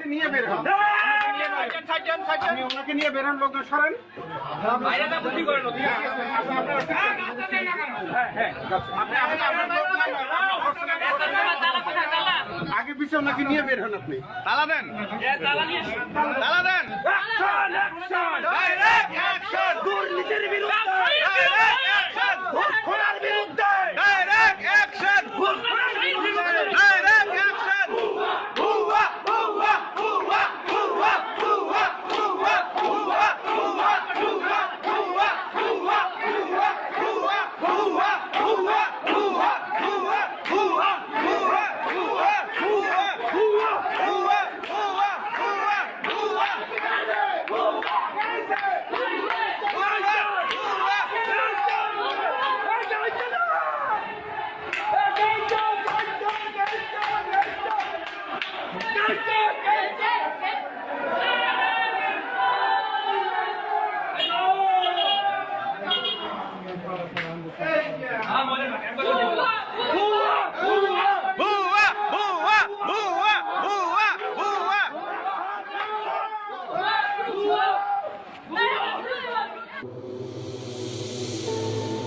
নিয়ে বের হন, ওনাকে নিয়ে বের হন, লোকজন সরেন। আগে পিছিয়ে ওনাকে নিয়ে বের হন। আপনি তালা দেন, তালা দেন। দুর্নীতির বিরুদ্ধে